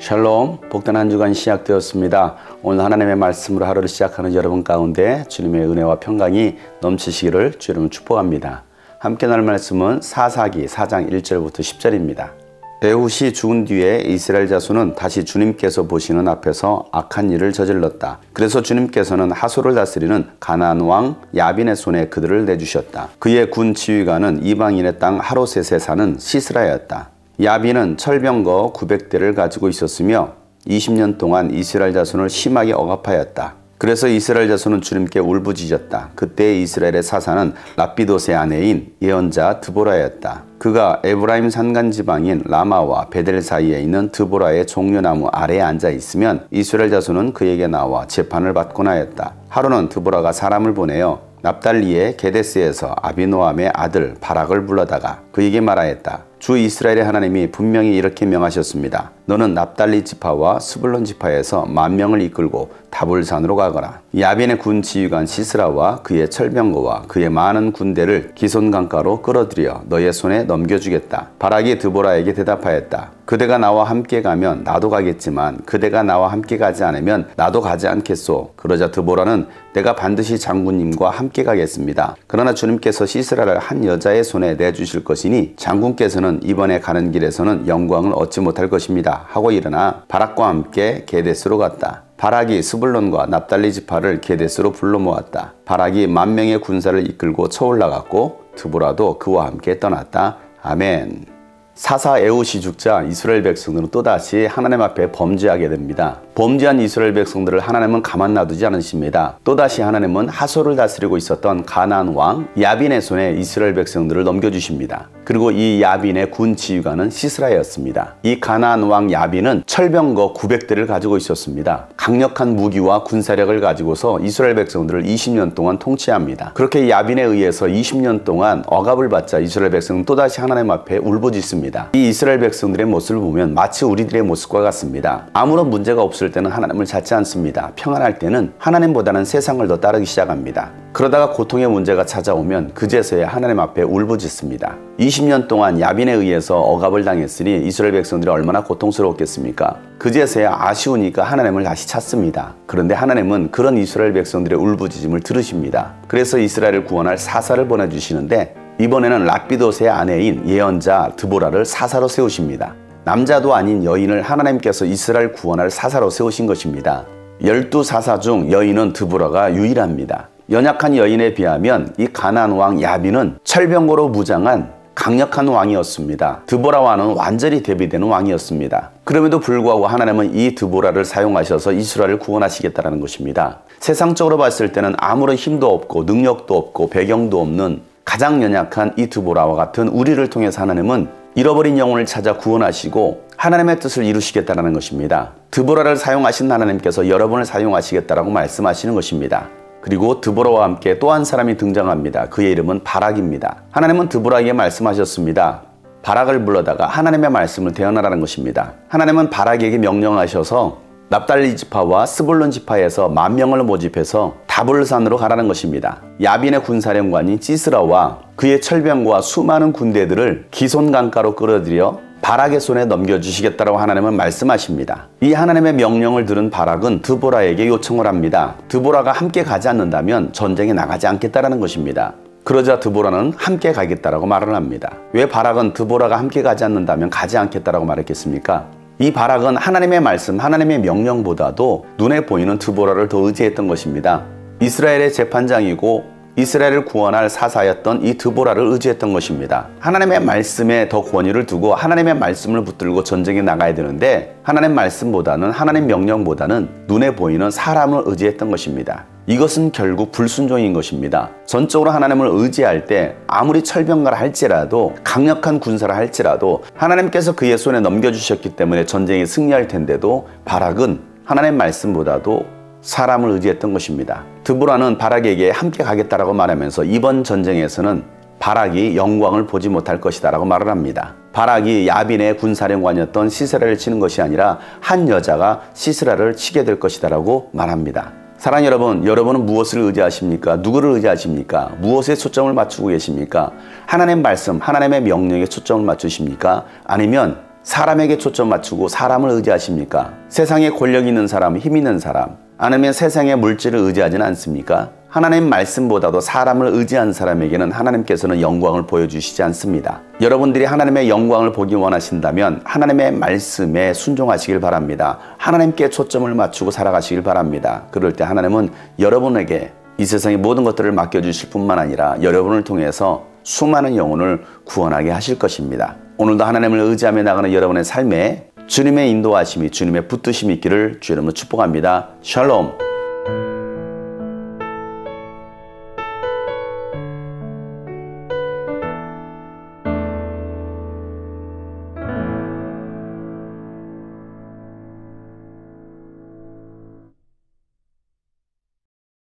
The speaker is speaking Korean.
샬롬, 복된 한 주간 시작되었습니다. 오늘 하나님의 말씀으로 하루를 시작하는 여러분 가운데 주님의 은혜와 평강이 넘치시기를 주님 축복합니다. 함께 나눌 말씀은 사사기 4장 1절부터 10절입니다. 에훗이 죽은 뒤에 이스라엘 자손은 다시 주님께서 보시는 앞에서 악한 일을 저질렀다. 그래서 주님께서는 하솔을 다스리는 가나안 왕 야빈의 손에 그들을 내주셨다. 그의 군 지휘관은 이방인의 땅 하로셋에 사는 시스라였다. 야빈은 철병거 900대를 가지고 있었으며 20년 동안 이스라엘 자손을 심하게 억압하였다. 그래서 이스라엘 자손은 주님께 울부짖었다. 그때 이스라엘의 사사는 랍비돗의 아내인 예언자 드보라였다. 그가 에브라임 산간 지방인 라마와 베델 사이에 있는 드보라의 종려나무 아래에 앉아 있으면 이스라엘 자손은 그에게 나와 재판을 받곤 하였다. 하루는 드보라가 사람을 보내어 납달리의 게데스에서 아비노함의 아들 바락을 불러다가 그에게 말하였다. 주 이스라엘의 하나님이 분명히 이렇게 명하셨습니다. 너는 납달리 지파와 스불론 지파에서 10,000명을 이끌고 다볼산으로 가거라. 야빈의 군 지휘관 시스라와 그의 철병거와 그의 많은 군대를 기손 강가로 끌어들여 너의 손에 넘겨주겠다. 바락이 드보라에게 대답하였다. 그대가 나와 함께 가면 나도 가겠지만 그대가 나와 함께 가지 않으면 나도 가지 않겠소. 그러자 드보라는 내가 반드시 장군님과 함께 가겠습니다. 그러나 주님께서 시스라를 한 여자의 손에 내주실 것이니 장군께서는 이번에 가는 길에서는 영광을 얻지 못할 것입니다. 하고 일어나 바락과 함께 게데스로 갔다. 바락이 스불론과 납달리 지파를 게데스로 불러 모았다. 바락이 10,000명의 군사를 이끌고 쳐올라갔고 드보라도 그와 함께 떠났다. 아멘. 사사 에훗이 죽자 이스라엘 백성들은 또다시 하나님 앞에 범죄하게 됩니다. 범죄한 이스라엘 백성들을 하나님은 가만 놔두지 않으십니다. 또다시 하나님은 하솔을 다스리고 있었던 가나안 왕 야빈의 손에 이스라엘 백성들을 넘겨주십니다. 그리고 이 야빈의 군 지휘관은 시스라였습니다. 이 가나안 왕 야빈은 철병거 900대를 가지고 있었습니다. 강력한 무기와 군사력을 가지고서 이스라엘 백성들을 20년 동안 통치합니다. 그렇게 야빈에 의해서 20년 동안 억압을 받자 이스라엘 백성은 또다시 하나님 앞에 울부짖습니다. 이 이스라엘 백성들의 모습을 보면 마치 우리들의 모습과 같습니다. 아무런 문제가 없을 때는 하나님을 찾지 않습니다. 평안할 때는 하나님보다는 세상을 더 따르기 시작합니다. 그러다가 고통의 문제가 찾아오면 그제서야 하나님 앞에 울부짖습니다. 20년 동안 야빈에 의해서 억압을 당했으니 이스라엘 백성들이 얼마나 고통스러웠겠습니까? 그제서야 아쉬우니까 하나님을 다시 찾습니다. 그런데 하나님은 그런 이스라엘 백성들의 울부짖음을 들으십니다. 그래서 이스라엘을 구원할 사사를 보내주시는데 이번에는 랍비돗의 아내인 예언자 드보라를 사사로 세우십니다. 남자도 아닌 여인을 하나님께서 이스라엘 구원할 사사로 세우신 것입니다. 12사사 중 여인은 드보라가 유일합니다. 연약한 여인에 비하면 이 가나안 왕 야빈은 철병거로 무장한 강력한 왕이었습니다. 드보라와는 완전히 대비되는 왕이었습니다. 그럼에도 불구하고 하나님은 이 드보라를 사용하셔서 이스라엘을 구원하시겠다는 것입니다. 세상적으로 봤을 때는 아무런 힘도 없고 능력도 없고 배경도 없는 가장 연약한 이 드보라와 같은 우리를 통해서 하나님은 잃어버린 영혼을 찾아 구원하시고 하나님의 뜻을 이루시겠다는 것입니다. 드보라를 사용하신 하나님께서 여러분을 사용하시겠다라고 말씀하시는 것입니다. 그리고 드보라와 함께 또 한 사람이 등장합니다. 그의 이름은 바락입니다. 하나님은 드보라에게 말씀하셨습니다. 바락을 불러다가 하나님의 말씀을 대언하라는 것입니다. 하나님은 바락에게 명령하셔서 납달리 지파와 스불론 지파에서 10,000명을 모집해서 다볼산으로 가라는 것입니다. 야빈의 군사령관인 시스라와 그의 철병과 수많은 군대들을 기손 강가로 끌어들여 바락의 손에 넘겨주시겠다고 하나님은 말씀하십니다. 이 하나님의 명령을 들은 바락은 드보라에게 요청을 합니다. 드보라가 함께 가지 않는다면 전쟁에 나가지 않겠다는 것입니다. 그러자 드보라는 함께 가겠다라고 말을 합니다. 왜 바락은 드보라가 함께 가지 않는다면 가지 않겠다라고 말했겠습니까? 이 바락은 하나님의 말씀, 하나님의 명령보다도 눈에 보이는 드보라를 더 의지했던 것입니다. 이스라엘의 재판장이고 이스라엘을 구원할 사사였던 이 드보라를 의지했던 것입니다. 하나님의 말씀에 더 권위를 두고 하나님의 말씀을 붙들고 전쟁에 나가야 되는데 하나님 말씀보다는 하나님 명령보다는 눈에 보이는 사람을 의지했던 것입니다. 이것은 결국 불순종인 것입니다. 전적으로 하나님을 의지할 때 아무리 철병가라 할지라도 강력한 군사라 할지라도 하나님께서 그의 손에 넘겨주셨기 때문에 전쟁에 승리할 텐데도 바락은 하나님 말씀보다도 사람을 의지했던 것입니다. 드보라는 바락에게 함께 가겠다라고 말하면서 이번 전쟁에서는 바락이 영광을 보지 못할 것이다 라고 말을 합니다. 바락이 야빈의 군사령관이었던 시스라를 치는 것이 아니라 한 여자가 시스라를 치게 될 것이다 라고 말합니다. 사랑하는 여러분, 여러분은 무엇을 의지하십니까? 누구를 의지하십니까? 무엇에 초점을 맞추고 계십니까? 하나님의 말씀, 하나님의 명령에 초점을 맞추십니까? 아니면 사람에게 초점 맞추고 사람을 의지하십니까? 세상에 권력 있는 사람, 힘 있는 사람, 아니면 세상의 물질을 의지하지는 않습니까? 하나님 말씀보다도 사람을 의지한 사람에게는 하나님께서는 영광을 보여주시지 않습니다. 여러분들이 하나님의 영광을 보기 원하신다면 하나님의 말씀에 순종하시길 바랍니다. 하나님께 초점을 맞추고 살아가시길 바랍니다. 그럴 때 하나님은 여러분에게 이 세상의 모든 것들을 맡겨주실 뿐만 아니라 여러분을 통해서 수많은 영혼을 구원하게 하실 것입니다. 오늘도 하나님을 의지하며 나가는 여러분의 삶에 주님의 인도하심이, 주님의 붙드심이 있기를 주 이름으로 축복합니다. 샬롬.